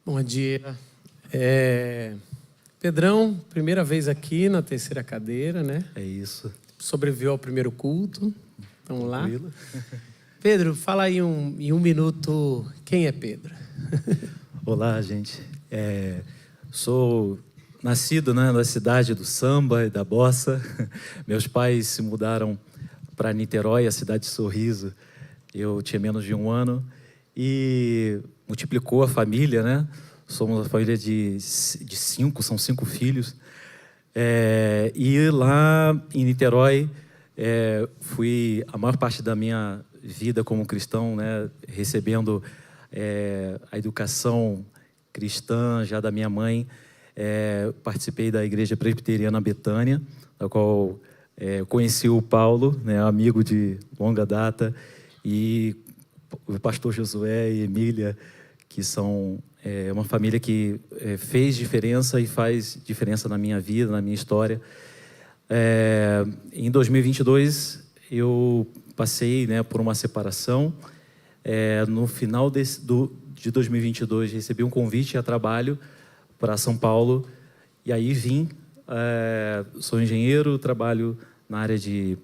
Bom dia. Pedrão, primeira vez aqui na terceira cadeira, né? É isso. Sobreviveu ao primeiro culto. Vamos lá. Tranquilo. Pedro, fala aí em um minuto quem é Pedro. Olá, gente. Sou nascido, né, na cidade do samba e da bossa. Meus pais se mudaram para Niterói, a cidade de Sorriso. Eu tinha menos de 1 ano e multiplicou a família, né? Somos uma família de 5, são 5 filhos. E lá em Niterói, fui a maior parte da minha vida como cristão, né, recebendo a educação cristã já da minha mãe. Participei da Igreja Presbiteriana Betânia, da qual conheci o Paulo, né, amigo de longa data, e o pastor Josué e Emília, que são uma família que fez diferença e faz diferença na minha vida, na minha história. Em 2022, eu passei, né, por uma separação. No final de 2022, recebi um convite a trabalho para São Paulo, e aí vim. Sou engenheiro, trabalho na área de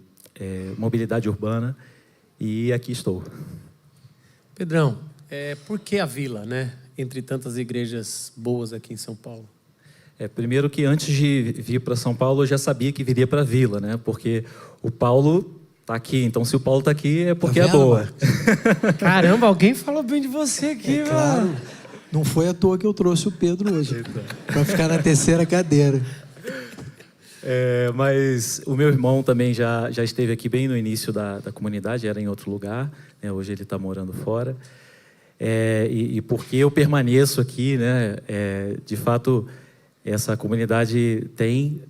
mobilidade urbana, e aqui estou. Pedrão, por que a Vila, né? Entre tantas igrejas boas aqui em São Paulo. Primeiro que antes de vir para São Paulo, eu já sabia que viria para a Vila, né? Porque o Paulo está aqui, então se o Paulo está aqui é porque é boa. Caramba, alguém falou bem de você aqui, mano. Claro, não foi à toa que eu trouxe o Pedro hoje, para ficar na terceira cadeira. Mas o meu irmão também já esteve aqui bem no início da comunidade, era em outro lugar, né? Hoje ele está morando fora. E porque eu permaneço aqui, né? De fato, essa comunidade tem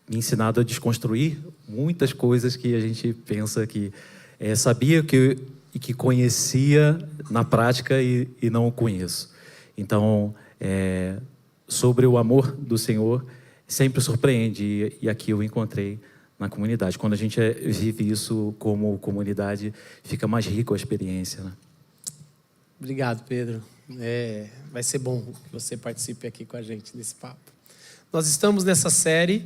me ensinado a desconstruir muitas coisas que a gente pensa que sabia que conhecia na prática e não conheço. Então, sobre o amor do Senhor, sempre surpreende, e aqui eu encontrei na comunidade. Quando a gente vive isso como comunidade, fica mais rica a experiência, né? Obrigado, Pedro. Vai ser bom que você participe aqui com a gente nesse papo. Nós estamos nessa série,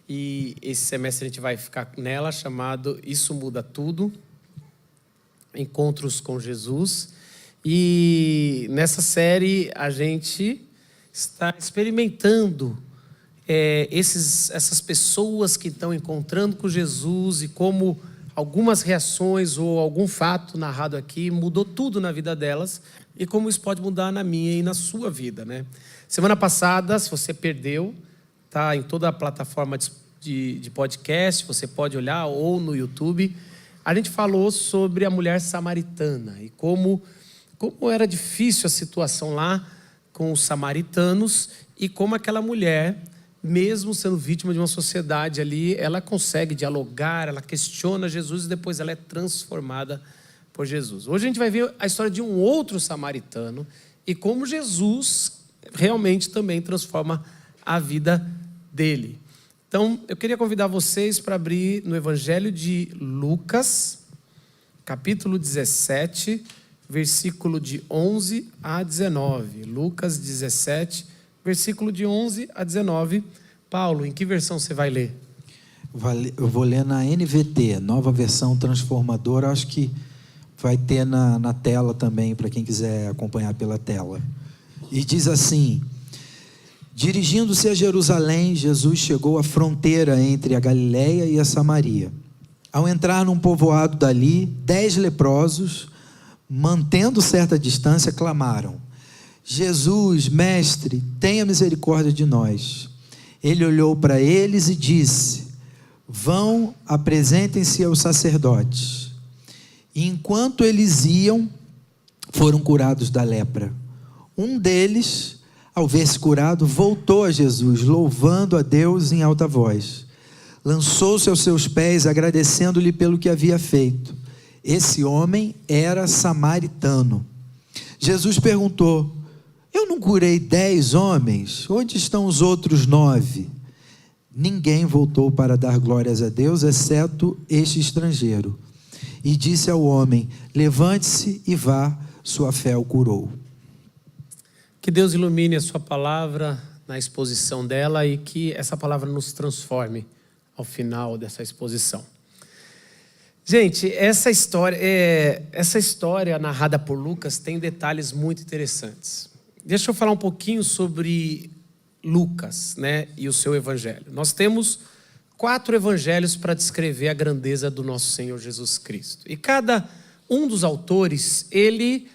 e esse semestre a gente vai ficar nela, chamado Isso Muda Tudo, Encontros com Jesus. E nessa série a gente está experimentando essas pessoas que estão encontrando com Jesus, e como algumas reações ou algum fato narrado aqui mudou tudo na vida delas, e como isso pode mudar na minha e na sua vida, né? Semana passada, se você perdeu, tá em toda a plataforma de podcast, você pode olhar, ou no YouTube. A gente falou sobre a mulher samaritana e como era difícil a situação lá com os samaritanos, e como aquela mulher, mesmo sendo vítima de uma sociedade ali, ela consegue dialogar, ela questiona Jesus, e depois ela é transformada por Jesus. Hoje a gente vai ver a história de um outro samaritano e como Jesus realmente também transforma a vida dele. Então, eu queria convidar vocês para abrir no Evangelho de Lucas, capítulo 17, versículo de 11 a 19. Lucas 17, versículo de 11 a 19. Paulo, em que versão você vai ler? Eu vou ler na NVT, Nova Versão Transformadora. Acho que vai ter na tela também, para quem quiser acompanhar pela tela. E diz assim: dirigindo-se a Jerusalém, Jesus chegou à fronteira entre a Galileia e a Samaria. Ao entrar num povoado dali, 10 leprosos, mantendo certa distância, clamaram: Jesus, mestre, tenha misericórdia de nós. Ele olhou para eles e disse: vão, apresentem-se aos sacerdotes. E enquanto eles iam, foram curados da lepra. Um deles, ao ver-se curado, voltou a Jesus, louvando a Deus em alta voz. Lançou-se aos seus pés, agradecendo-lhe pelo que havia feito. Esse homem era samaritano. Jesus perguntou: eu não curei 10 homens? Onde estão os outros 9? Ninguém voltou para dar glórias a Deus, exceto este estrangeiro. E disse ao homem: levante-se e vá, sua fé o curou. Que Deus ilumine a sua palavra na exposição dela e que essa palavra nos transforme ao final dessa exposição. Gente, essa história narrada por Lucas tem detalhes muito interessantes. Deixa eu falar um pouquinho sobre Lucas, né, e o seu evangelho. Nós temos 4 evangelhos para descrever a grandeza do nosso Senhor Jesus Cristo. E cada um dos autores, ele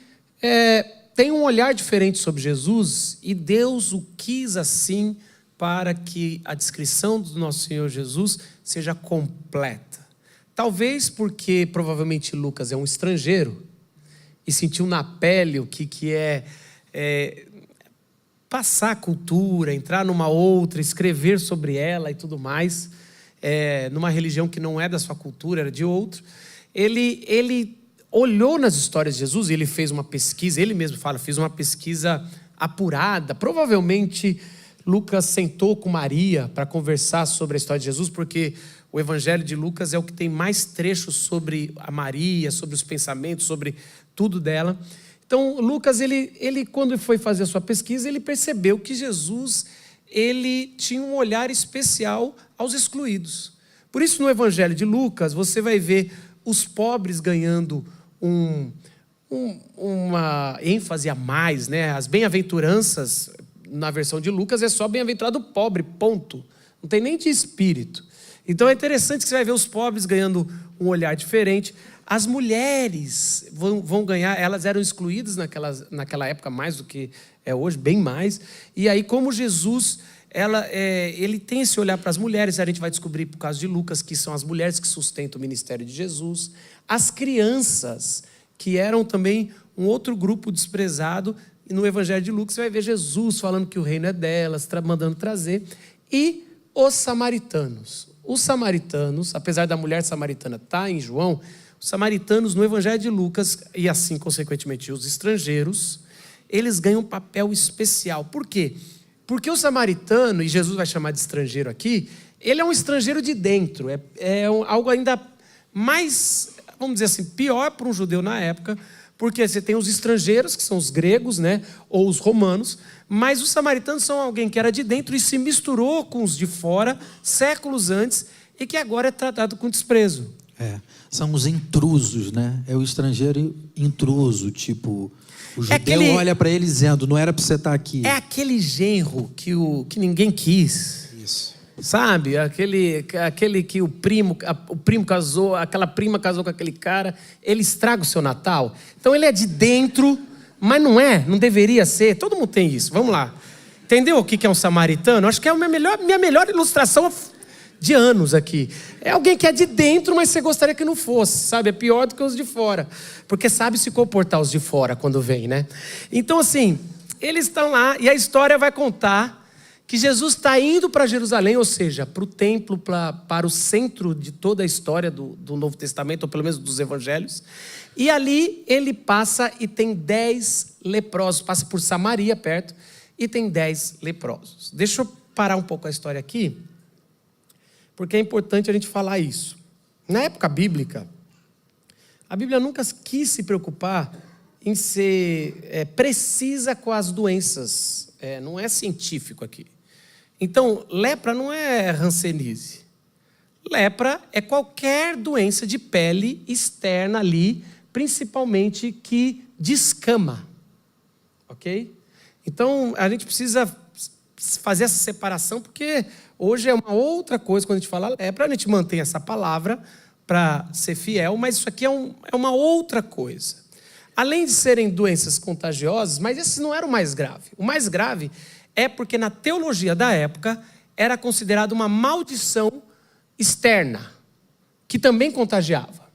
tem um olhar diferente sobre Jesus, e Deus o quis assim para que a descrição do nosso Senhor Jesus seja completa. Talvez porque provavelmente Lucas é um estrangeiro e sentiu na pele o que é passar a cultura, entrar numa outra, escrever sobre ela e tudo mais, numa religião que não é da sua cultura, era de outro. Ele olhou nas histórias de Jesus e ele fez uma pesquisa, ele mesmo fala, fez uma pesquisa apurada. Provavelmente Lucas sentou com Maria para conversar sobre a história de Jesus, porque o evangelho de Lucas é o que tem mais trechos sobre a Maria, sobre os pensamentos, sobre tudo dela. Então, Lucas, ele quando foi fazer a sua pesquisa, ele percebeu que Jesus, ele tinha um olhar especial aos excluídos. Por isso, no evangelho de Lucas, você vai ver os pobres ganhando uma ênfase a mais, né? As bem-aventuranças, na versão de Lucas, é só bem-aventurado pobre, ponto. Não tem nem de espírito. Então é interessante que você vai ver os pobres ganhando um olhar diferente. As mulheres vão ganhar, elas eram excluídas naquela época mais do que é hoje, bem mais. E aí, como Jesus, ele tem esse olhar para as mulheres, a gente vai descobrir por causa de Lucas, que são as mulheres que sustentam o ministério de Jesus. As crianças, que eram também um outro grupo desprezado, e no evangelho de Lucas você vai ver Jesus falando que o reino é delas, mandando trazer. E os samaritanos. Os samaritanos, apesar da mulher samaritana estar em João, os samaritanos no evangelho de Lucas, e assim consequentemente os estrangeiros, eles ganham um papel especial. Por quê? Porque o samaritano, e Jesus vai chamar de estrangeiro aqui, ele é um estrangeiro de dentro, algo ainda mais, vamos dizer assim, pior para um judeu na época, porque você tem os estrangeiros, que são os gregos, né, ou os romanos, mas os samaritanos são alguém que era de dentro e se misturou com os de fora séculos antes e que agora é tratado com desprezo. São os intrusos, né? É o estrangeiro intruso, tipo, o judeu olha para ele dizendo, não era para você estar aqui. É aquele genro que ninguém quis. Isso. Sabe? Aquele que o primo casou, aquela prima casou com aquele cara, ele estraga o seu Natal. Então ele é de dentro, mas não deveria ser. Todo mundo tem isso, vamos lá. Entendeu o que é um samaritano? Acho que é a minha melhor ilustração de anos aqui. É alguém que é de dentro, mas você gostaria que não fosse, sabe? É pior do que os de fora, porque sabe se comportar os de fora quando vem, né? Então assim, eles estão lá e a história vai contar que Jesus está indo para Jerusalém, ou seja, para o templo, para o centro de toda a história do Novo Testamento, ou pelo menos dos Evangelhos. E ali ele passa e tem 10 leprosos, passa por Samaria perto, e tem 10 leprosos. Deixa eu parar um pouco a história aqui, porque é importante a gente falar isso. Na época bíblica, a Bíblia nunca quis se preocupar em ser precisa com as doenças, não é científico aqui. Então, lepra não é hanseníase. Lepra é qualquer doença de pele externa ali, principalmente que descama. Ok? Então, a gente precisa fazer essa separação, porque hoje é uma outra coisa quando a gente fala lepra, a gente mantém essa palavra para ser fiel, mas isso aqui é uma outra coisa. Além de serem doenças contagiosas, mas esse não era o mais grave. O mais grave é porque na teologia da época era considerado uma maldição externa, que também contagiava.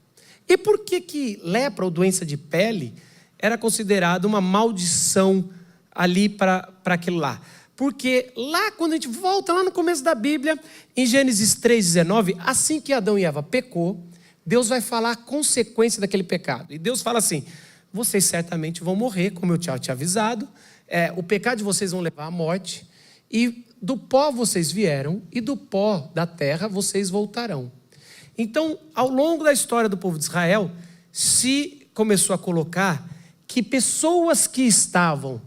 E por que lepra ou doença de pele era considerada uma maldição ali para aquilo lá? Porque lá, quando a gente volta lá no começo da Bíblia, em Gênesis 3,19, assim que Adão e Eva pecou, Deus vai falar a consequência daquele pecado. E Deus fala assim, vocês certamente vão morrer, como eu tinha te avisado, o pecado de vocês vão levar à morte, e do pó vocês vieram, e do pó da terra vocês voltarão. Então, ao longo da história do povo de Israel, se começou a colocar que pessoas que estavam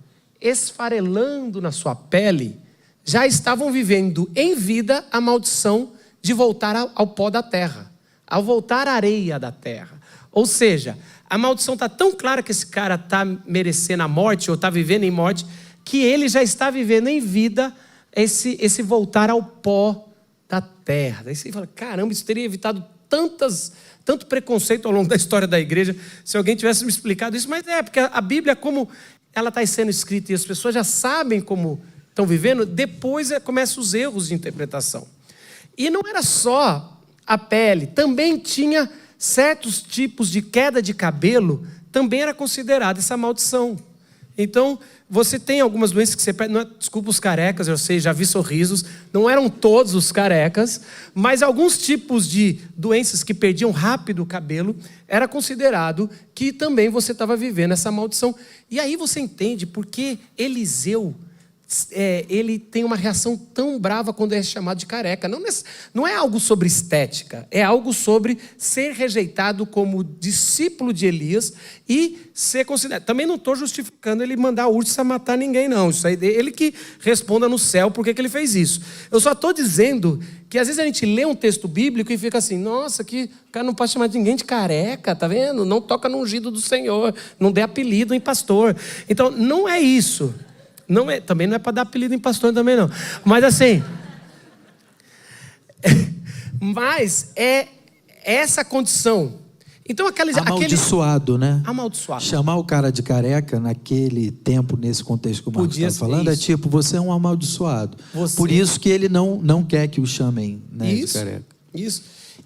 esfarelando na sua pele, já estavam vivendo em vida a maldição de voltar ao pó da terra, ao voltar à areia da terra. Ou seja, a maldição está tão clara que esse cara está merecendo a morte, ou está vivendo em morte, que ele já está vivendo em vida esse voltar ao pó da terra. Daí você fala, caramba, isso teria evitado tanto preconceito ao longo da história da igreja, se alguém tivesse me explicado isso. Mas porque a Bíblia, como ela está sendo escrita e as pessoas já sabem como estão vivendo, depois começam os erros de interpretação. E não era só a pele, também tinha certos tipos de queda de cabelo, também era considerada essa maldição. Então, você tem algumas doenças que você perde, desculpa os carecas, eu sei, já vi sorrisos, não eram todos os carecas, mas alguns tipos de doenças que perdiam rápido o cabelo, era considerado que também você estava vivendo essa maldição. E aí você entende por que Eliseu, ele tem uma reação tão brava quando é chamado de careca. Não é algo sobre estética, é algo sobre ser rejeitado como discípulo de Elias e ser considerado. Também não estou justificando ele mandar a ursa matar ninguém, não. Isso aí, ele que responda no céu por que ele fez isso. Eu só estou dizendo que às vezes a gente lê um texto bíblico e fica assim, nossa, que o cara não pode chamar ninguém de careca, tá vendo? Não toca no ungido do Senhor, não dê apelido em pastor. Então, não é isso. Também não é para dar apelido em pastor também não. Mas assim, mas é essa condição. Então amaldiçoado, né? Amaldiçoado. Chamar o cara de careca naquele tempo, nesse contexto que o Marcos está falando, é tipo, você é um amaldiçoado. Por isso que ele não quer que o chamem, né, de careca. Isso.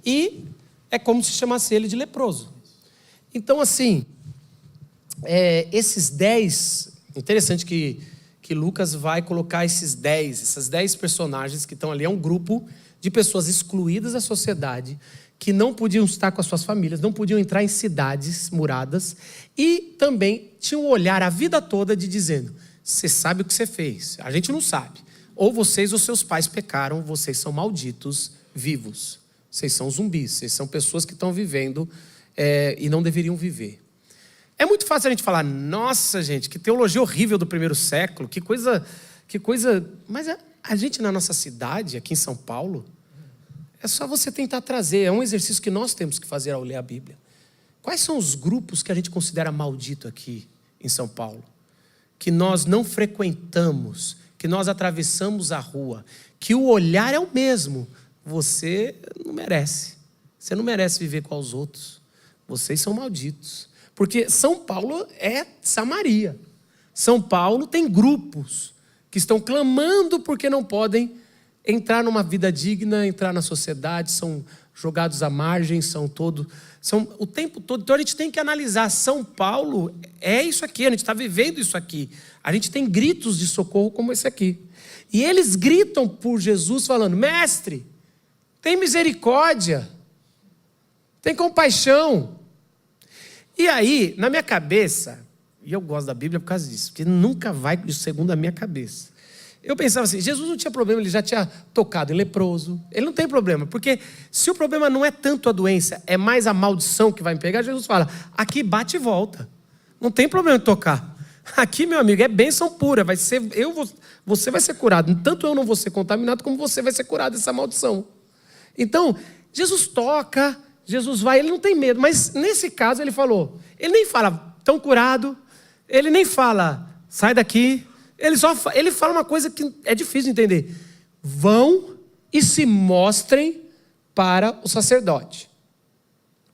E é como se chamasse ele de leproso. Então assim, esses 10, interessante que Lucas vai colocar essas 10 personagens que estão ali, é um grupo de pessoas excluídas da sociedade, que não podiam estar com as suas famílias, não podiam entrar em cidades muradas, e também tinham um olhar a vida toda de dizendo, você sabe o que você fez, a gente não sabe, ou vocês ou seus pais pecaram, vocês são malditos vivos, vocês são zumbis, vocês são pessoas que estão vivendo e não deveriam viver. É muito fácil a gente falar, nossa gente, que teologia horrível do primeiro século, que coisa... Mas a gente na nossa cidade, aqui em São Paulo, é só você tentar trazer, é um exercício que nós temos que fazer ao ler a Bíblia. Quais são os grupos que a gente considera maldito aqui em São Paulo? Que nós não frequentamos, que nós atravessamos a rua, que o olhar é o mesmo. Você não merece viver com os outros. Vocês são malditos. Porque São Paulo é Samaria. São Paulo tem grupos que estão clamando porque não podem entrar numa vida digna, entrar na sociedade, são jogados à margem, são o tempo todo. Então a gente tem que analisar, São Paulo é isso aqui, a gente está vivendo isso aqui. A gente tem gritos de socorro como esse aqui. E eles gritam por Jesus falando, mestre, tem misericórdia, tem compaixão. E aí, na minha cabeça, e eu gosto da Bíblia por causa disso, porque nunca vai segundo a minha cabeça. Eu pensava assim, Jesus não tinha problema, ele já tinha tocado em leproso. Ele não tem problema, porque se o problema não é tanto a doença, é mais a maldição que vai me pegar, Jesus fala, aqui bate e volta. Não tem problema de tocar. Aqui, meu amigo, é bênção pura. Você vai ser curado. Tanto eu não vou ser contaminado, como você vai ser curado dessa maldição. Então, Jesus toca... Jesus vai, ele não tem medo, mas nesse caso ele falou, ele nem fala, estão curado, ele nem fala, sai daqui, ele fala uma coisa que é difícil de entender, vão e se mostrem para o sacerdote.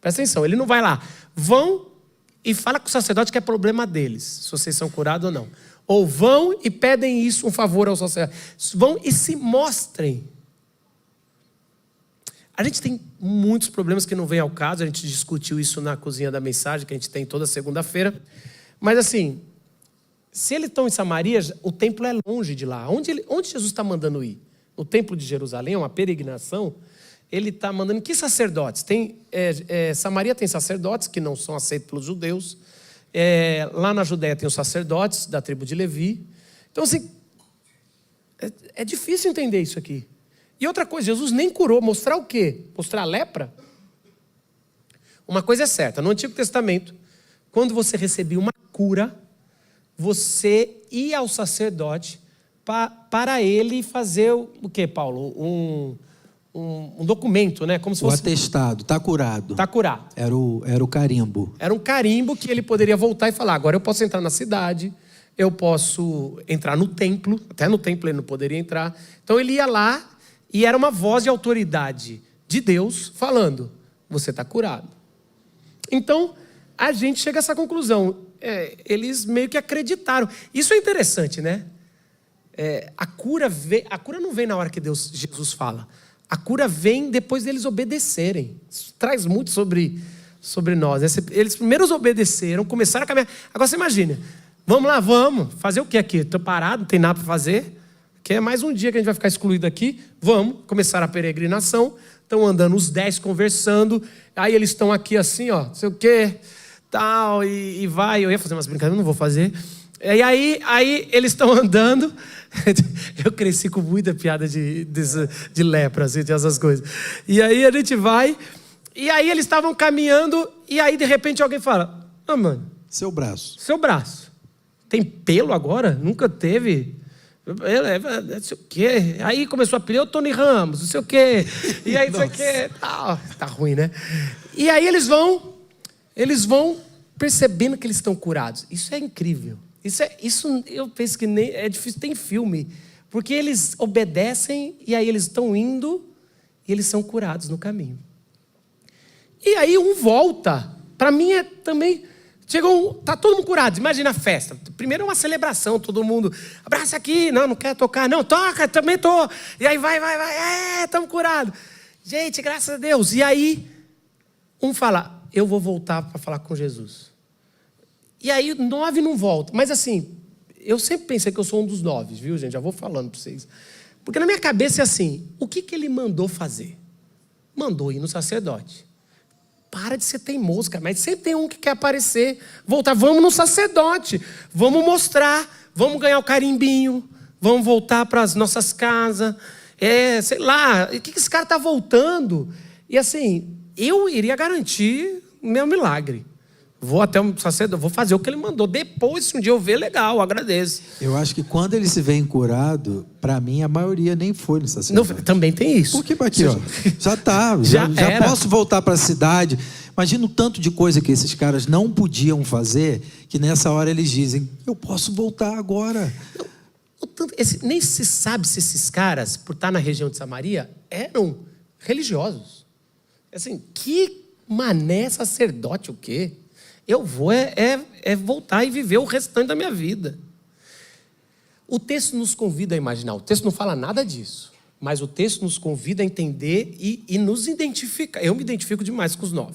Presta atenção, ele não vai lá, vão e fala com o sacerdote que é problema deles, se vocês são curados ou não. Ou vão e pedem isso, um favor ao sacerdote, vão e se mostrem. A gente tem muitos problemas que não vêm ao caso, a gente discutiu isso na cozinha da mensagem, que a gente tem toda segunda-feira. Mas assim, se eles estão em Samaria, o templo é longe de lá. Onde Jesus está mandando ir? No templo de Jerusalém, uma peregrinação, ele está mandando... Que sacerdotes? Samaria tem sacerdotes que não são aceitos pelos judeus. Lá na Judéia tem os sacerdotes da tribo de Levi. Então assim, é difícil entender isso aqui. E outra coisa, Jesus nem curou. Mostrar o quê? Mostrar a lepra? Uma coisa é certa, no Antigo Testamento, quando você recebia uma cura, você ir ao sacerdote para ele fazer o quê, Paulo? Um documento, né? Como se fosse... O atestado, está curado. Está curado. Era o carimbo. Era um carimbo que ele poderia voltar e falar, agora eu posso entrar na cidade, eu posso entrar no templo, até no templo ele não poderia entrar. Então ele ia lá e era uma voz de autoridade de Deus falando, você está curado. Então, a gente chega a essa conclusão. Eles meio que acreditaram. Isso é interessante, né? A cura não vem na hora que Jesus fala. A cura vem depois deles obedecerem. Isso traz muito sobre nós. Eles primeiro obedeceram, começaram a caminhar. Agora você imagina, vamos lá, vamos. Fazer o que aqui? Estou parado, não tem nada para fazer. Que é mais um dia que a gente vai ficar excluído aqui. Vamos, começaram a peregrinação. Estão andando os 10 conversando. Aí eles estão aqui assim, ó, não sei o quê, tal, e vai. Eu ia fazer umas brincadeiras, não vou fazer. E aí eles estão andando. Eu cresci com muita piada de lepra, assim, essas coisas. E aí a gente vai. E aí eles estavam caminhando. E aí de repente alguém fala: ah, mano, seu braço. Seu braço. Tem pelo agora? Nunca teve. Não sei o quê. Aí começou a pedir o Tony Ramos, não sei o quê. E aí não sei o quê. Tá ruim, né? E aí eles vão percebendo que eles estão curados. Isso é incrível. Isso eu penso que nem é difícil, tem filme. Porque eles obedecem e aí eles estão indo e eles são curados no caminho. E aí um volta. Para mim é também... tá todo mundo curado, imagina a festa. Primeiro é uma celebração, todo mundo... Abraça aqui, não quer tocar. Não, toca, também tô. E aí vai, estamos curados. Gente, graças a Deus. E aí um fala, eu vou voltar para falar com Jesus. E aí 9 não volta. Mas assim, eu sempre pensei que eu sou um dos 9, viu, gente? Já vou falando para vocês. Porque na minha cabeça é assim, o que ele mandou fazer? Mandou ir no sacerdote. Para de ser teimoso, cara. Mas sempre tem um que quer aparecer. Voltar, vamos no sacerdote. Vamos mostrar. Vamos ganhar o carimbinho. Vamos voltar para as nossas casas. Sei lá. O que esse cara está voltando? E assim, eu iria garantir o meu milagre. Vou até o sacerdote, vou fazer o que ele mandou. Depois, se um dia eu ver, legal, agradeço. Eu acho que quando eles se veem curado, para mim, a maioria nem foi no sacerdote. Também tem isso. Porque aqui, ó, já tá, já posso voltar para a cidade. Imagina o tanto de coisa que esses caras não podiam fazer, que nessa hora eles dizem, eu posso voltar agora. Nem se sabe se esses caras, por estar na região de Samaria, eram religiosos. Assim, que mané sacerdote o quê? Eu vou voltar e viver o restante da minha vida. O texto nos convida a imaginar. O texto não fala nada disso. Mas o texto nos convida a entender e nos identificar. Eu me identifico demais com os 9.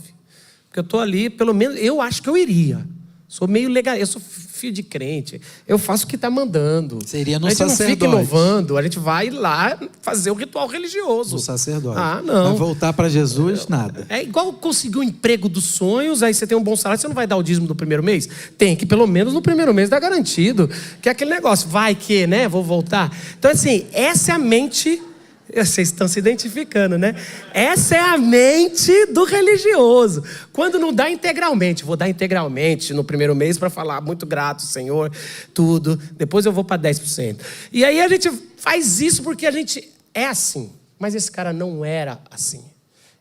Porque eu estou ali, pelo menos, eu acho que eu iria. Sou meio legal, eu sou filho de crente. Eu faço o que está mandando. Seria no sacerdote. A gente não fica inovando, a gente vai lá fazer o ritual religioso. No sacerdote. Não. Vai voltar para Jesus, nada. É igual conseguir um emprego dos sonhos, aí você tem um bom salário, você não vai dar o dízimo do primeiro mês? Tem que, pelo menos no primeiro mês, dar garantido. Que é aquele negócio, vai que, né? Vou voltar. Então, assim, essa é a mente... Vocês estão se identificando, né? Essa é a mente do religioso. Quando não dá integralmente, vou dar integralmente no primeiro mês para falar muito grato, Senhor, tudo. Depois eu vou para 10%. E aí a gente faz isso porque a gente é assim. Mas esse cara não era assim.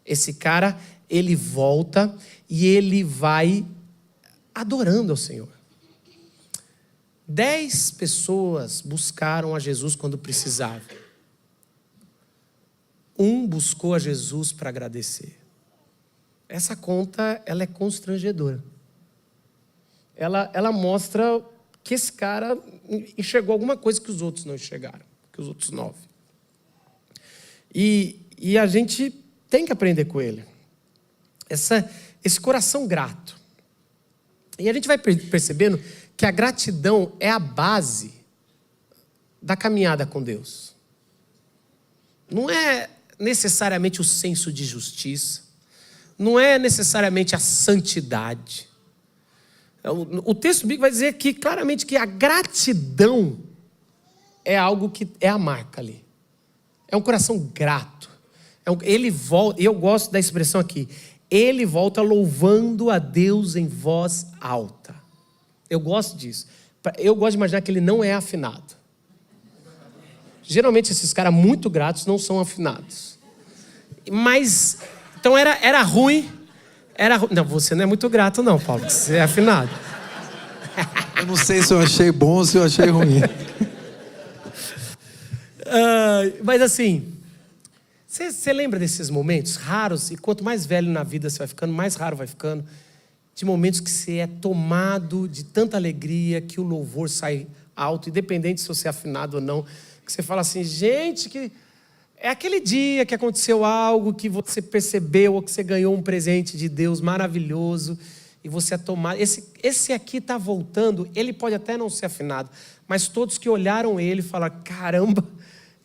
Esse cara, ele volta e ele vai adorando ao Senhor. 10 pessoas buscaram a Jesus quando precisavam. Um buscou a Jesus para agradecer. Essa conta, ela é constrangedora. Ela mostra que esse cara enxergou alguma coisa que os outros não enxergaram, que os outros 9. E a gente tem que aprender com ele. Esse coração grato. E a gente vai percebendo que a gratidão é a base da caminhada com Deus. Não é necessariamente o senso de justiça, não é necessariamente a santidade. O texto bíblico vai dizer que claramente que a gratidão é algo que é a marca ali. É um coração grato. Ele volta, eu gosto da expressão aqui, ele volta louvando a Deus em voz alta. Eu gosto disso. Eu gosto de imaginar que ele não é afinado. Geralmente esses caras muito gratos não são afinados. Mas, então era ruim. Não, você não é muito grato não, Paulo, você é afinado. Eu não sei se eu achei bom ou se eu achei ruim. Mas assim, você lembra desses momentos raros? E quanto mais velho na vida você vai ficando, mais raro vai ficando. De momentos que você é tomado de tanta alegria, que o louvor sai alto, independente se você é afinado ou não. Que você fala assim, gente, que é aquele dia que aconteceu algo, que você percebeu, ou que você ganhou um presente de Deus maravilhoso, e você é tomado. Esse aqui está voltando, ele pode até não ser afinado, mas todos que olharam ele falaram, caramba,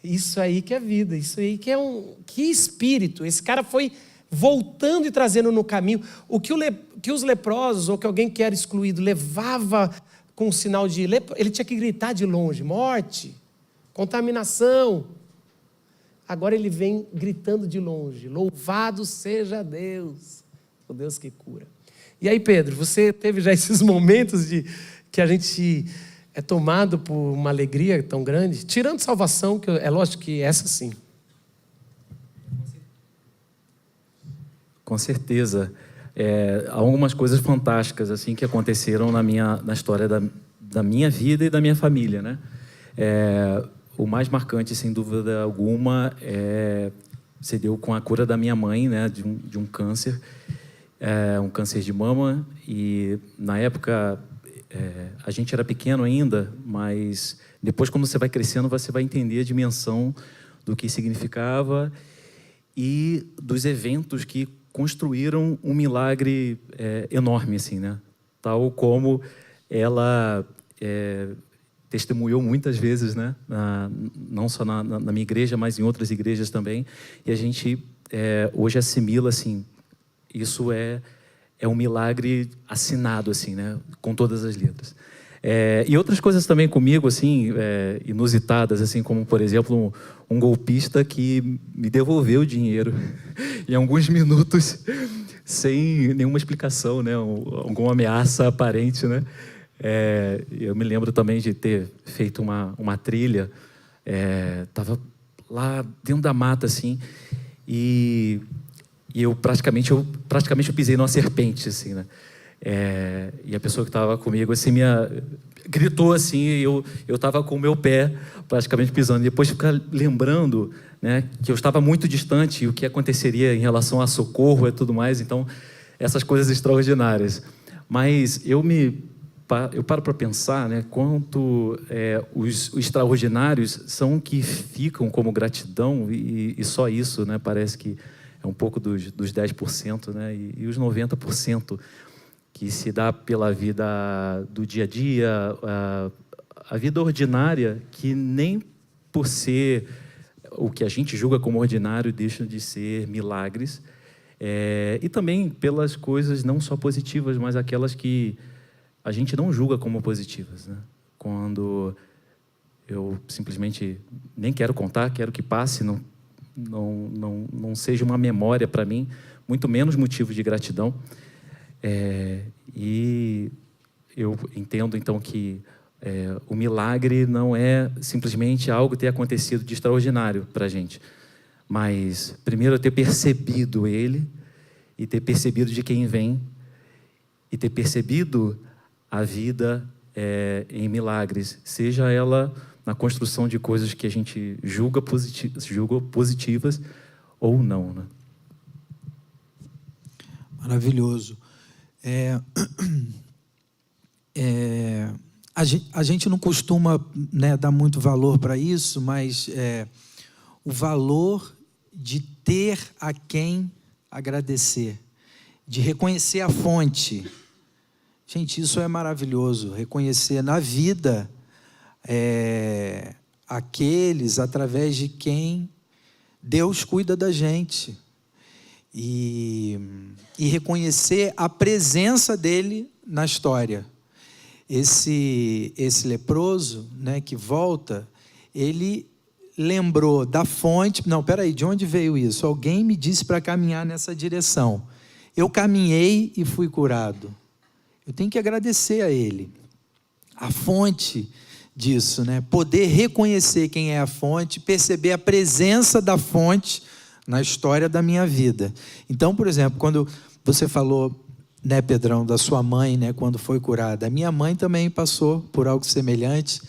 isso aí que é vida, isso aí que é que espírito. Esse cara foi voltando e trazendo no caminho. O que os leprosos, ou que alguém que era excluído, levava com um sinal de ele tinha que gritar de longe, morte, contaminação. Agora ele vem gritando de longe, louvado seja Deus, o Deus que cura. E aí, Pedro, você teve já esses momentos de que a gente é tomado por uma alegria tão grande? Tirando salvação, que é lógico que essa sim. Com certeza. Há algumas coisas fantásticas assim que aconteceram na história da minha vida e da minha família, né? O mais marcante, sem dúvida alguma, se deu com a cura da minha mãe, né, de um câncer, um câncer de mama. E na época a gente era pequeno ainda, mas depois, quando você vai crescendo, você vai entender a dimensão do que significava e dos eventos que construíram um milagre enorme, assim, né? Tal como ela testemunhou muitas vezes, né? Não só na minha igreja, mas em outras igrejas também. E a gente hoje assimila, assim, isso é um milagre assinado, assim, né? Com todas as letras. E outras coisas também comigo, assim, inusitadas, assim, como, por exemplo, um golpista que me devolveu o dinheiro em alguns minutos, sem nenhuma explicação, né? Alguma ameaça aparente, né? Eu me lembro também de ter feito uma trilha, estava lá dentro da mata, assim, e eu praticamente pisei numa serpente, assim, né? E a pessoa que estava comigo assim gritou assim, e eu estava com o meu pé praticamente pisando. E depois ficar lembrando, né, que eu estava muito distante e o que aconteceria em relação a socorro e tudo mais. Então, essas coisas extraordinárias. Mas eu paro para pensar, né, quanto os extraordinários são que ficam como gratidão, e só isso, né, parece que é um pouco dos 10%, né, e os 90% que se dá pela vida do dia a dia, a vida ordinária, que nem por ser o que a gente julga como ordinário deixam de ser milagres, e também pelas coisas não só positivas, mas aquelas que a gente não julga como positivas, né? Quando eu simplesmente nem quero contar, quero que passe, não seja uma memória para mim, muito menos motivo de gratidão. E eu entendo, então, que o milagre não é simplesmente algo ter acontecido de extraordinário para a gente, mas primeiro eu ter percebido ele, e ter percebido de quem vem, e ter percebido a vida em milagres, seja ela na construção de coisas que a gente julga positivas ou não, né? Maravilhoso. A gente não costuma, né, dar muito valor para isso, mas o valor de ter a quem agradecer, de reconhecer a fonte. Gente, isso é maravilhoso, reconhecer na vida aqueles através de quem Deus cuida da gente. E reconhecer a presença dele na história. Esse leproso, né, que volta, ele lembrou da fonte. Não, peraí, de onde veio isso? Alguém me disse para caminhar nessa direção. Eu caminhei e fui curado. Eu tenho que agradecer a ele. a fonte disso, né? Poder reconhecer quem é a fonte, perceber a presença da fonte na história da minha vida. Então, por exemplo, quando você falou, né, Pedrão, da sua mãe, né, quando foi curada, a minha mãe também passou por algo semelhante,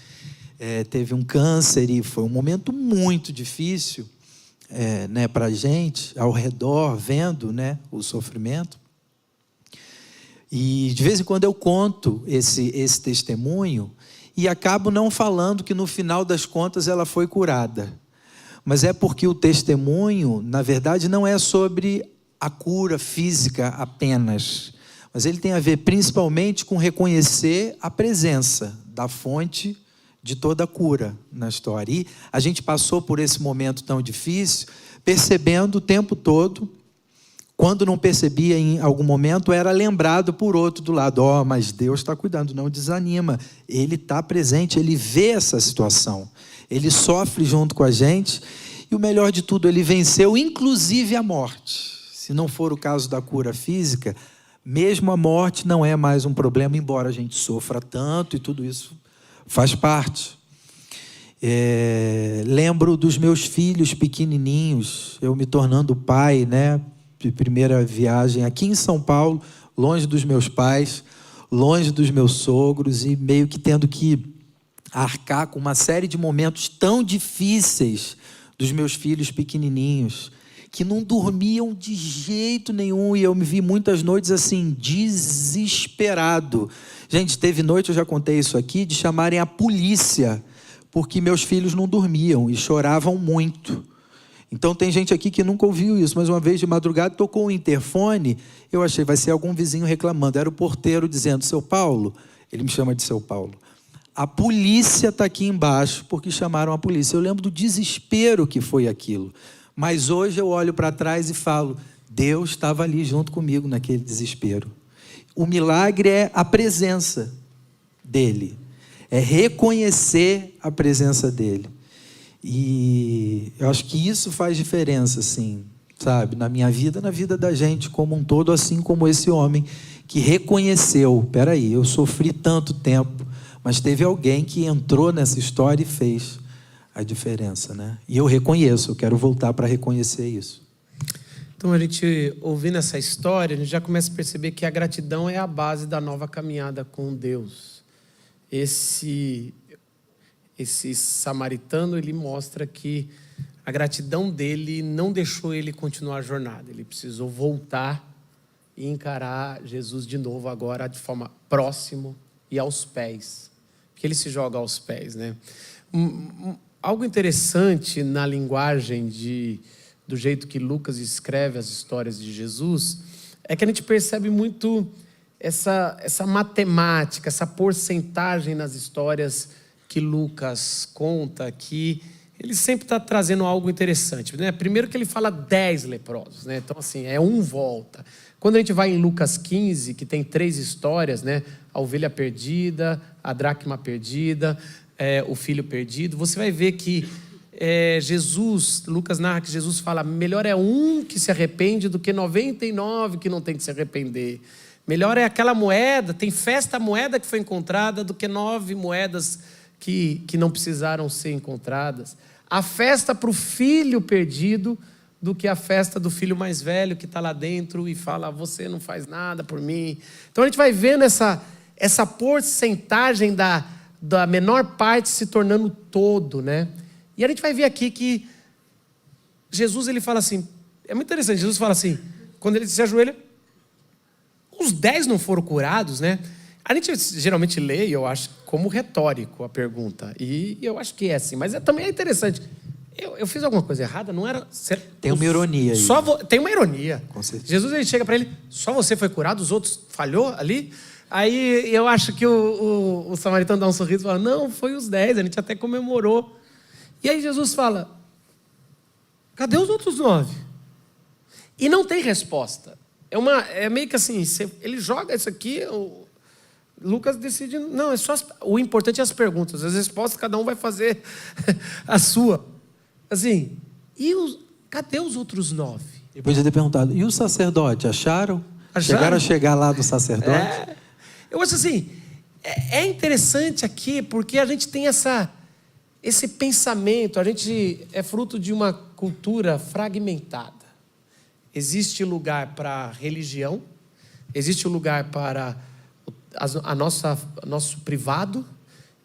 teve um câncer e foi um momento muito difícil, né, para a gente, ao redor, vendo, né, o sofrimento. E de vez em quando eu conto esse testemunho e acabo não falando que no final das contas ela foi curada. Mas é porque o testemunho, na verdade, não é sobre a cura física apenas, mas ele tem a ver principalmente com reconhecer a presença da fonte de toda a cura na história. E a gente passou por esse momento tão difícil, percebendo o tempo todo. Quando não percebia em algum momento, era lembrado por outro do lado. Mas Deus está cuidando, não desanima. Ele está presente, ele vê essa situação. Ele sofre junto com a gente. E o melhor de tudo, ele venceu inclusive a morte. Se não for o caso da cura física, mesmo a morte não é mais um problema, embora a gente sofra tanto e tudo isso faz parte. Lembro dos meus filhos pequenininhos, eu me tornando pai, né? De primeira viagem aqui em São Paulo, longe dos meus pais, longe dos meus sogros e meio que tendo que arcar com uma série de momentos tão difíceis dos meus filhos pequenininhos, que não dormiam de jeito nenhum e eu me vi muitas noites assim, desesperado. Gente, teve noite, eu já contei isso aqui, de chamarem a polícia, porque meus filhos não dormiam e choravam muito. Então tem gente aqui que nunca ouviu isso, mas uma vez de madrugada tocou o interfone, eu achei, vai ser algum vizinho reclamando. Era o porteiro dizendo, seu Paulo, ele me chama de seu Paulo, a polícia está aqui embaixo, porque chamaram a polícia. Eu lembro do desespero que foi aquilo. Mas hoje eu olho para trás e falo, Deus estava ali junto comigo naquele desespero. O milagre é a presença dele, é reconhecer a presença dele. E eu acho que isso faz diferença, assim, sabe? Na minha vida, na vida da gente como um todo, assim como esse homem que reconheceu, peraí, eu sofri tanto tempo, mas teve alguém que entrou nessa história e fez a diferença, né? E eu reconheço, eu quero voltar para reconhecer isso. Então, a gente ouvindo essa história, a gente já começa a perceber que a gratidão é a base da nova caminhada com Deus. Esse samaritano, ele mostra que a gratidão dele não deixou ele continuar a jornada. Ele precisou voltar e encarar Jesus de novo agora de forma próximo e aos pés. Porque ele se joga aos pés, né? Algo interessante na linguagem do jeito que Lucas escreve as histórias de Jesus é que a gente percebe muito essa matemática, essa porcentagem nas histórias que Lucas conta, que ele sempre está trazendo algo interessante, né? Primeiro que ele fala 10 leprosos, né? Então assim, um volta. Quando a gente vai em Lucas 15, que tem 3 histórias, né? A ovelha perdida, a dracma perdida, o filho perdido, você vai ver que Lucas narra que Jesus fala, melhor é um que se arrepende do que 99 que não tem que se arrepender. Melhor é aquela moeda, tem festa a moeda que foi encontrada do que 9 moedas que não precisaram ser encontradas. A festa para o filho perdido do que a festa do filho mais velho que está lá dentro e fala, você não faz nada por mim. Então a gente vai vendo essa porcentagem da menor parte se tornando todo, né? E a gente vai ver aqui que Jesus, ele fala assim, é muito interessante, Jesus fala assim, quando ele se ajoelha, os 10 não foram curados, né? A gente geralmente lê, eu acho, como retórico a pergunta. E eu acho que é assim. Mas também é interessante. Eu fiz alguma coisa errada? Não era... Tem uma ironia aí. Tem uma ironia. Com certeza. Jesus, ele chega para ele, só você foi curado, os outros falhou ali? Aí eu acho que o samaritano dá um sorriso e fala, não, foi os 10, a gente até comemorou. E aí Jesus fala, cadê os outros 9? E não tem resposta. É meio que assim, ele joga isso aqui... Lucas decide, não, o importante é as perguntas, as respostas cada um vai fazer a sua. Assim, cadê os outros 9? Depois de ter perguntado, e o sacerdote, acharam? Chegaram a chegar lá do sacerdote? Eu acho assim, é interessante aqui porque a gente tem esse pensamento, a gente é fruto de uma cultura fragmentada. Existe lugar para religião, existe um lugar para nosso privado,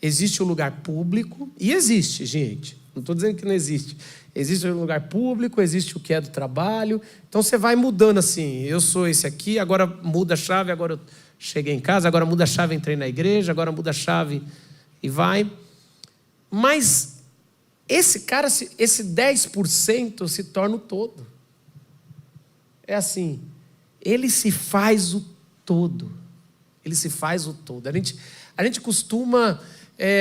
existe um lugar público, e existe, gente, não estou dizendo que não existe. Existe um lugar público, existe o que é do trabalho, então você vai mudando assim, eu sou esse aqui, agora muda a chave, agora eu cheguei em casa, agora muda a chave, entrei na igreja, agora muda a chave e vai. Mas esse cara, esse 10% se torna o todo. É assim, ele se faz o todo. Ele se faz o todo. A gente costuma,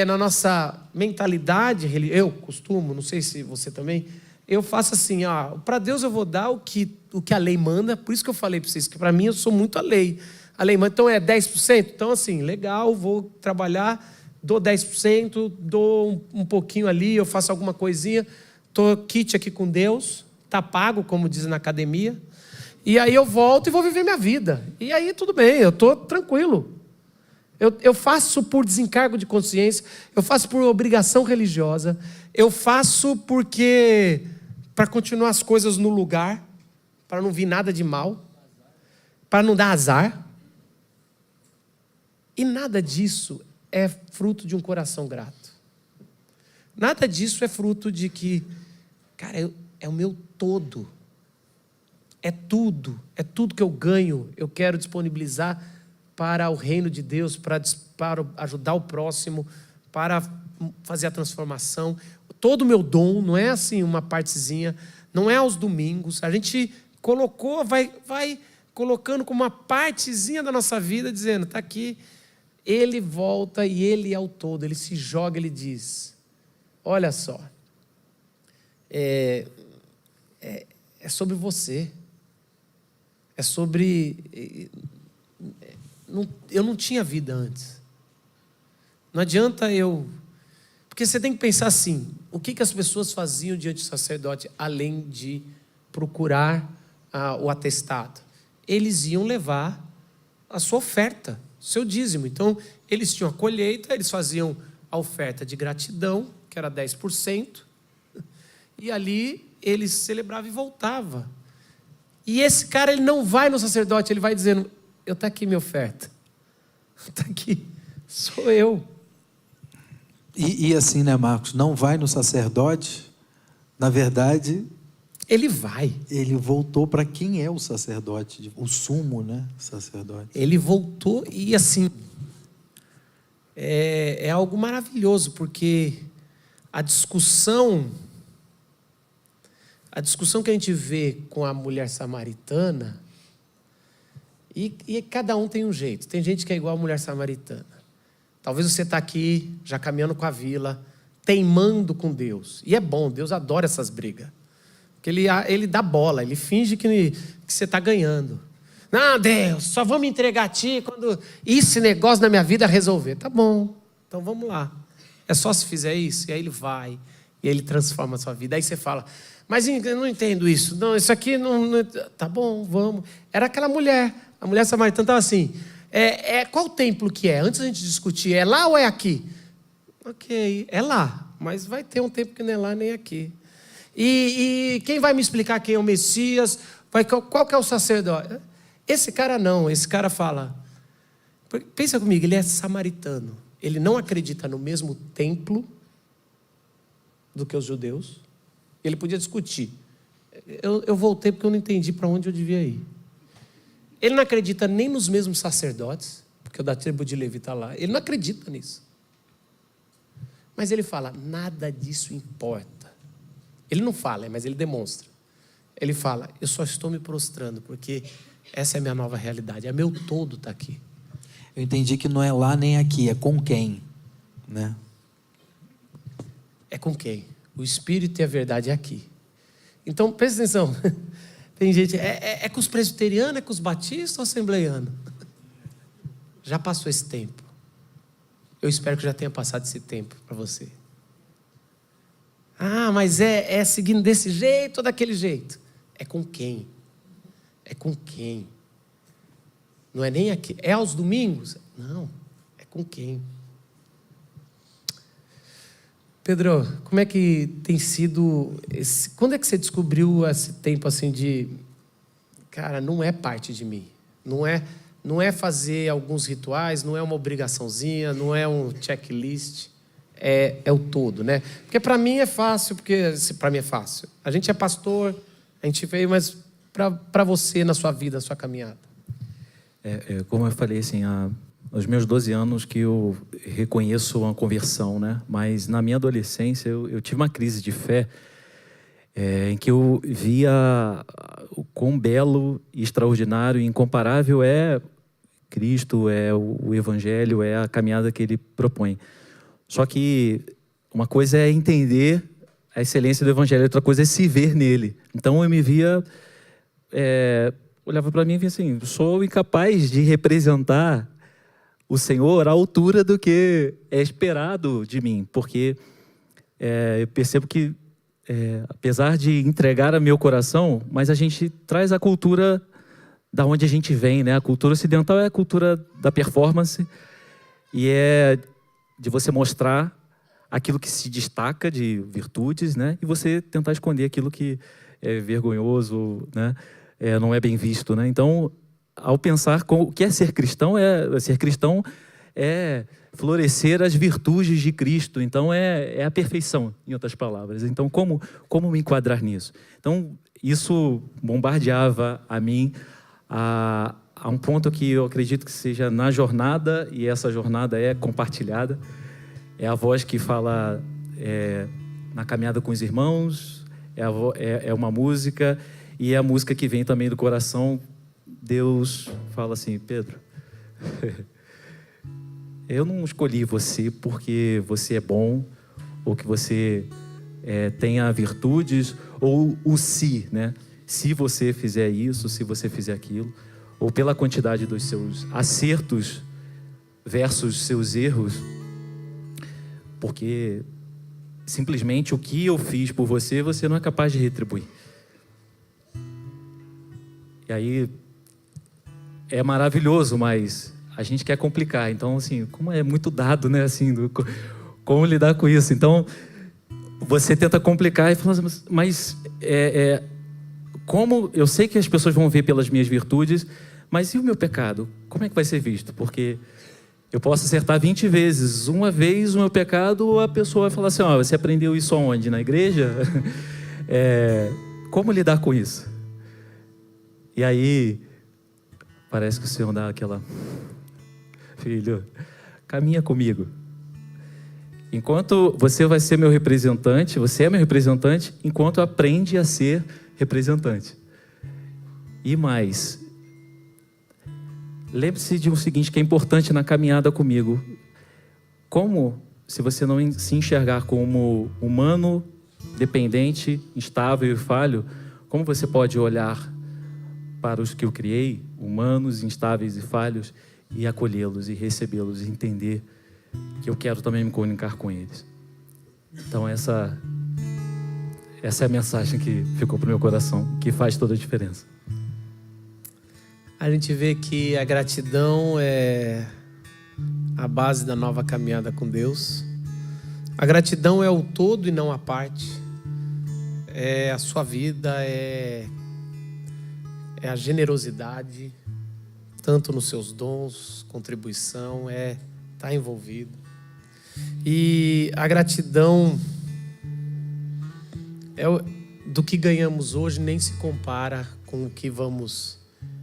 na nossa mentalidade, eu costumo, não sei se você também, eu faço assim, para Deus eu vou dar o que a lei manda, por isso que eu falei para vocês, que para mim eu sou muito a lei. A lei manda, então é 10%, então assim, legal, vou trabalhar, dou 10%, dou um pouquinho ali, eu faço alguma coisinha, estou kit aqui com Deus, está pago, como dizem na academia, e aí eu volto e vou viver minha vida. E aí tudo bem, eu estou tranquilo. Eu faço por desencargo de consciência, eu faço por obrigação religiosa, eu faço porque para continuar as coisas no lugar, para não vir nada de mal, para não dar azar. E nada disso é fruto de um coração grato. Nada disso é fruto de que, cara, é o meu todo. É tudo que eu ganho, eu quero disponibilizar para o reino de Deus, para ajudar o próximo, para fazer a transformação. Todo o meu dom, não é assim uma partezinha, não é aos domingos. A gente colocou, vai colocando como uma partezinha da nossa vida, dizendo, está aqui, ele volta e ele é o todo, ele se joga, ele diz, olha só, é sobre você, é sobre... eu não tinha vida antes. Não adianta porque você tem que pensar assim, o que as pessoas faziam diante do sacerdote, além de procurar o atestado? Eles iam levar a sua oferta, o seu dízimo. Então, eles tinham a colheita, eles faziam a oferta de gratidão, que era 10%, e ali eles celebravam e voltavam. E esse cara, ele não vai no sacerdote, ele vai dizendo, está aqui minha oferta, está aqui, sou eu. E assim, né, Marcos, não vai no sacerdote, na verdade... Ele vai. Ele voltou para quem é o sacerdote, o sumo, né, sacerdote. Ele voltou e assim, é algo maravilhoso, porque a discussão que a gente vê com a mulher samaritana, e cada um tem um jeito. Tem gente que é igual a mulher samaritana. Talvez você está aqui, já caminhando com a vila, teimando com Deus. E é bom, Deus adora essas brigas. Porque ele dá bola, ele finge que você está ganhando. Não, Deus, só vou me entregar a Ti quando esse negócio na minha vida resolver. Tá bom, então vamos lá. É só se fizer isso, e aí ele vai, e aí ele transforma a sua vida. Aí você fala, mas eu não entendo isso. Não, isso aqui não... Tá bom, vamos. Era aquela mulher, a mulher samaritana estava assim, qual o templo que é? Antes a gente discutir, é lá ou é aqui? Ok, é lá, mas vai ter um tempo que não é lá nem aqui. E quem vai me explicar quem é o Messias? Qual que é o sacerdote? Esse cara não, esse cara fala... Pensa comigo, ele é samaritano. Ele não acredita no mesmo templo do que os judeus. Ele podia discutir. Eu voltei porque eu não entendi para onde eu devia ir. Ele não acredita nem nos mesmos sacerdotes, porque o da tribo de Levi está lá. Ele não acredita nisso. Mas ele fala, nada disso importa. Ele não fala, mas ele demonstra. Ele fala, eu só estou me prostrando, porque essa é a minha nova realidade. É meu todo está aqui. Eu entendi que não é lá nem aqui, é com quem, né? É com quem? O Espírito e a verdade é aqui. Então, presta atenção. Tem gente, é com os presbiterianos, é com os batistas ou assembleianos? Já passou esse tempo. Eu espero que já tenha passado esse tempo para você. Ah, mas é seguindo desse jeito ou daquele jeito? É com quem? É com quem? Não é nem aqui. É aos domingos? Não. É com quem? Pedro, como é que tem sido quando é que você descobriu esse tempo assim de, cara, não é parte de mim, não é fazer alguns rituais, não é uma obrigaçãozinha, não é um checklist, é o todo, né? Porque para mim é fácil, para mim é fácil. A gente é pastor, a gente veio, mas para você na sua vida, na sua caminhada. Como eu falei, assim, aos meus 12 anos que eu reconheço uma conversão, né? Mas na minha adolescência eu tive uma crise de fé em que eu via o quão belo, extraordinário e incomparável é Cristo, é o Evangelho, é a caminhada que Ele propõe. Só que uma coisa é entender a excelência do Evangelho, outra coisa é se ver nele. Então eu me via, olhava para mim e via assim, sou incapaz de representar o Senhor à altura do que é esperado de mim, porque eu percebo que, apesar de entregar a meu coração, mas a gente traz a cultura da onde a gente vem, né? A cultura ocidental é a cultura da performance e é de você mostrar aquilo que se destaca de virtudes, né? E você tentar esconder aquilo que é vergonhoso, né? Não é bem visto, né? Então, ao pensar o que é ser cristão é florescer as virtudes de Cristo. Então, é a perfeição, em outras palavras. Então, como me enquadrar nisso? Então, isso bombardeava a mim a um ponto que eu acredito que seja na jornada, e essa jornada é compartilhada. É a voz que fala na caminhada com os irmãos, é uma música, e é a música que vem também do coração. Deus fala assim, Pedro, eu não escolhi você porque você é bom, ou que você tenha virtudes, ou o se, né? Se você fizer isso, se você fizer aquilo, ou pela quantidade dos seus acertos versus seus erros, porque simplesmente o que eu fiz por você, você não é capaz de retribuir. E aí é maravilhoso, mas a gente quer complicar. Então, assim, como é muito dado, né? Assim, como lidar com isso? Então, você tenta complicar e fala assim, mas como eu sei que as pessoas vão ver pelas minhas virtudes, mas e o meu pecado? Como é que vai ser visto? Porque eu posso acertar 20 vezes. Uma vez o meu pecado, a pessoa vai falar assim, você aprendeu isso aonde? Na igreja? Como lidar com isso? E aí, parece que o Senhor dá aquela... Filho, caminha comigo. Enquanto você vai ser meu representante, você é meu representante, enquanto aprende a ser representante. E mais, lembre-se de um seguinte que é importante na caminhada comigo. Como, se você não se enxergar como humano, dependente, instável e falho, como você pode olhar para os que eu criei, humanos, instáveis e falhos, e acolhê-los e recebê-los e entender que eu quero também me comunicar com eles. Então essa é a mensagem que ficou para o meu coração, que faz toda a diferença. A gente vê que a gratidão é a base da nova caminhada com Deus. A gratidão é o todo e não a parte. É a sua vida, é a generosidade, tanto nos seus dons, contribuição, tá envolvido. E a gratidão do que ganhamos hoje nem se compara com o que vamos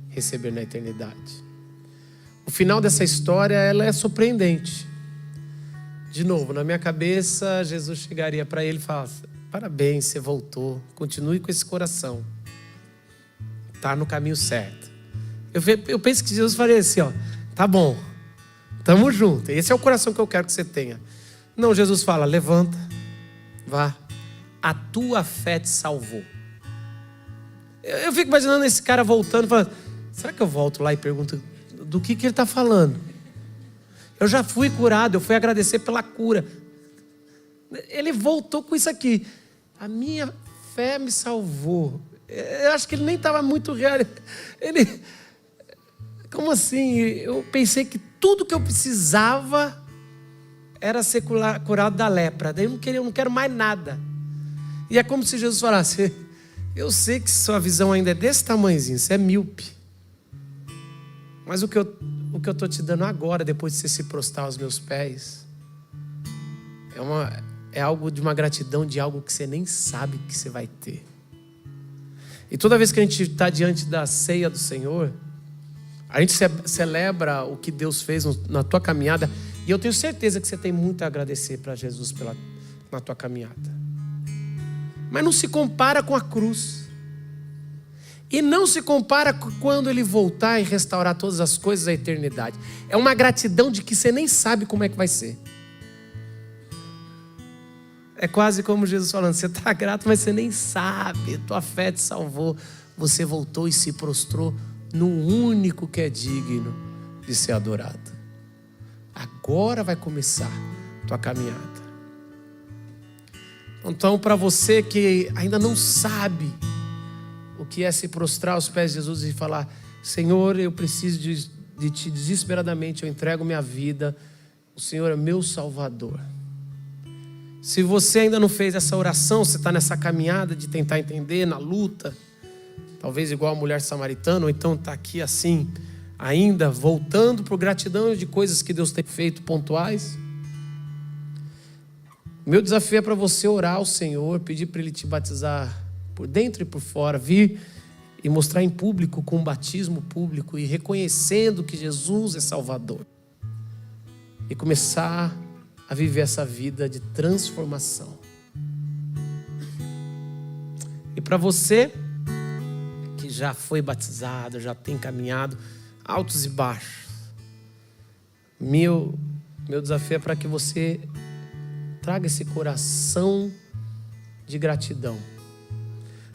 receber na eternidade. O final dessa história, ela é surpreendente. De novo, na minha cabeça, Jesus chegaria para ele e falasse, parabéns, você voltou, continue com esse coração. Tá no caminho certo. Eu penso que Jesus faria assim, tá bom, tamo junto, esse é o coração que eu quero que você tenha. Não, Jesus fala, levanta, vá, a tua fé te salvou. Eu fico imaginando esse cara voltando, falando, será que eu volto lá e pergunto do que ele está falando? Eu já fui curado, eu fui agradecer pela cura. Ele voltou com isso aqui, a minha fé me salvou. Eu acho que ele nem estava muito real. Como assim? Eu pensei que tudo que eu precisava era ser curado da lepra. Daí eu não quero mais nada. E é como se Jesus falasse: eu sei que sua visão ainda é desse tamanhozinho, você é míope. Mas o que eu estou te dando agora, depois de você se prostrar aos meus pés, é algo de uma gratidão, de algo que você nem sabe que você vai ter. E toda vez que a gente está diante da ceia do Senhor, a gente celebra o que Deus fez na tua caminhada. E eu tenho certeza que você tem muito a agradecer para Jesus na tua caminhada. Mas não se compara com a cruz. E não se compara com quando Ele voltar e restaurar todas as coisas da eternidade. É uma gratidão de que você nem sabe como é que vai ser. É quase como Jesus falando: você está grato, mas você nem sabe. Tua fé te salvou. Você voltou e se prostrou no único que é digno de ser adorado. Agora vai começar tua caminhada. Então, para você que ainda não sabe o que é se prostrar aos pés de Jesus e falar: Senhor, eu preciso de Ti desesperadamente, eu entrego minha vida, o Senhor é meu Salvador. Se você ainda não fez essa oração, você está nessa caminhada de tentar entender, na luta, talvez igual a mulher samaritana, ou então está aqui assim, ainda voltando por gratidão de coisas que Deus tem feito pontuais. Meu desafio é para você orar ao Senhor, pedir para Ele te batizar por dentro e por fora, vir e mostrar em público, com um batismo público, e reconhecendo que Jesus é Salvador, e começar a viver essa vida de transformação. E para você que já foi batizado, já tem caminhado, altos e baixos, meu desafio é para que você traga esse coração de gratidão,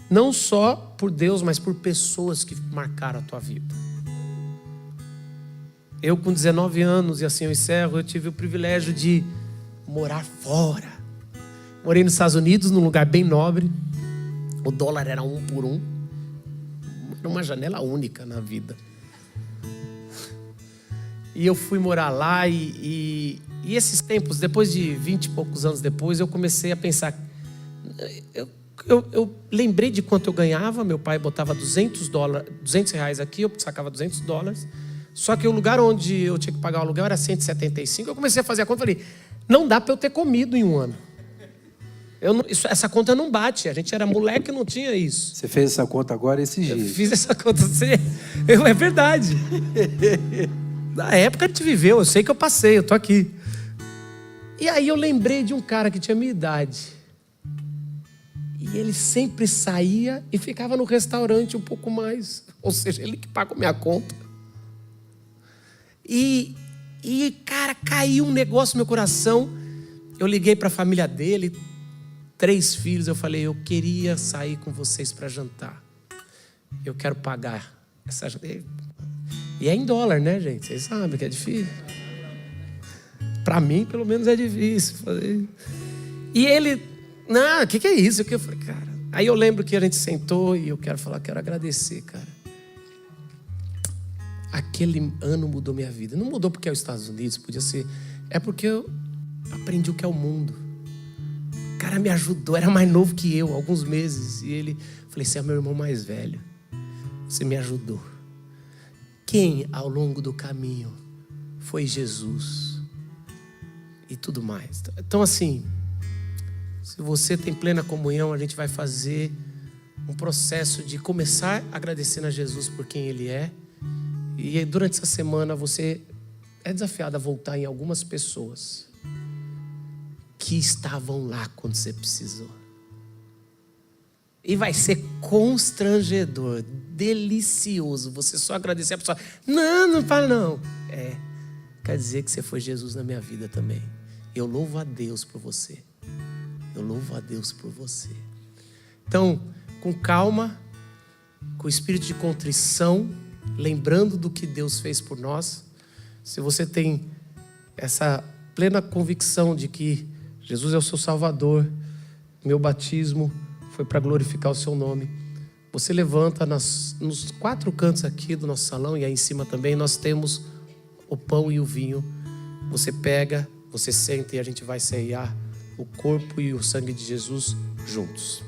não só por Deus, mas por pessoas que marcaram a tua vida. Eu com 19 anos, e assim eu encerro, eu tive o privilégio de morar fora. Morei nos Estados Unidos, num lugar bem nobre. O dólar era 1 por 1. Era uma janela única na vida. E eu fui morar lá e esses tempos, depois de 20 e poucos anos depois, eu comecei a pensar. Eu lembrei de quanto eu ganhava. Meu pai botava $200 aqui, eu sacava $200. Só que o lugar onde eu tinha que pagar o aluguel era 175. Eu comecei a fazer a conta e falei: não dá para eu ter comido em um ano. Essa conta não bate. A gente era moleque e não tinha isso. Você fez essa conta agora esses dias. Eu fiz essa conta. É verdade. Na época a gente viveu, eu sei que eu passei, eu tô aqui. E aí eu lembrei de um cara que tinha minha idade. E ele sempre saía e ficava no restaurante um pouco mais. Ou seja, ele que pagou minha conta. E cara, caiu um negócio no meu coração. Eu liguei para a família dele, 3 filhos. Eu falei: eu queria sair com vocês para jantar. Eu quero pagar essa jantar. E é em dólar, né, gente? Vocês sabem que é difícil. Para mim, pelo menos, é difícil fazer. E ele: não, o que é isso? Eu falei: cara. Aí eu lembro que a gente sentou e eu quero agradecer, cara. Aquele ano mudou minha vida. Não mudou porque é os Estados Unidos, podia ser. É porque eu aprendi o que é o mundo. O cara me ajudou, era mais novo que eu, alguns meses. E ele, falei: você é meu irmão mais velho. Você me ajudou. Quem ao longo do caminho foi Jesus. E tudo mais. Então assim, se você tem plena comunhão, a gente vai fazer um processo de começar agradecendo a Jesus por quem Ele é. E durante essa semana você é desafiado a voltar em algumas pessoas que estavam lá quando você precisou. E vai ser constrangedor, delicioso você só agradecer a pessoa. Não fala não. Quer dizer que você foi Jesus na minha vida também. Eu louvo a Deus por você. Eu louvo a Deus por você. Então, com calma, com espírito de contrição, lembrando do que Deus fez por nós. Se você tem essa plena convicção de que Jesus é o seu Salvador, meu batismo foi para glorificar o seu nome, você levanta nos 4 cantos aqui do nosso salão, e aí em cima também nós temos o pão e o vinho. Você pega, você senta e a gente vai ceiar o corpo e o sangue de Jesus juntos.